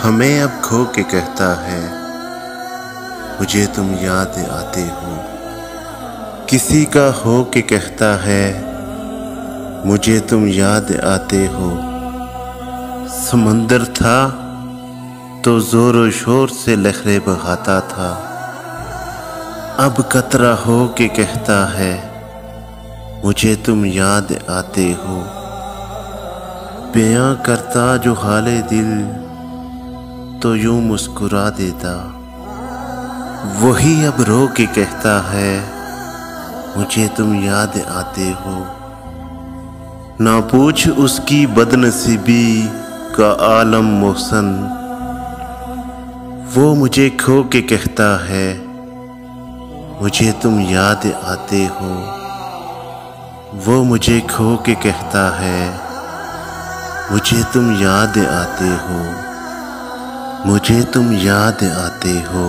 हमें अब खो के कहता है, मुझे तुम याद आते हो। किसी का हो के कहता है, मुझे तुम याद आते हो। समंदर था तो ज़ोर शोर से लहरें बहाता था, अब कतरा हो के कहता है, मुझे तुम याद आते हो। बयां करता जो हाले दिल तो यूं मुस्कुरा देता, वही अब रो के कहता है, मुझे तुम याद आते हो। ना पूछ उसकी बदनसीबी का आलम मोहसन, वो मुझे खो के कहता है, मुझे तुम याद आते हो। वो मुझे खो के कहता है, मुझे तुम याद आते हो। मुझे तुम याद आते हो।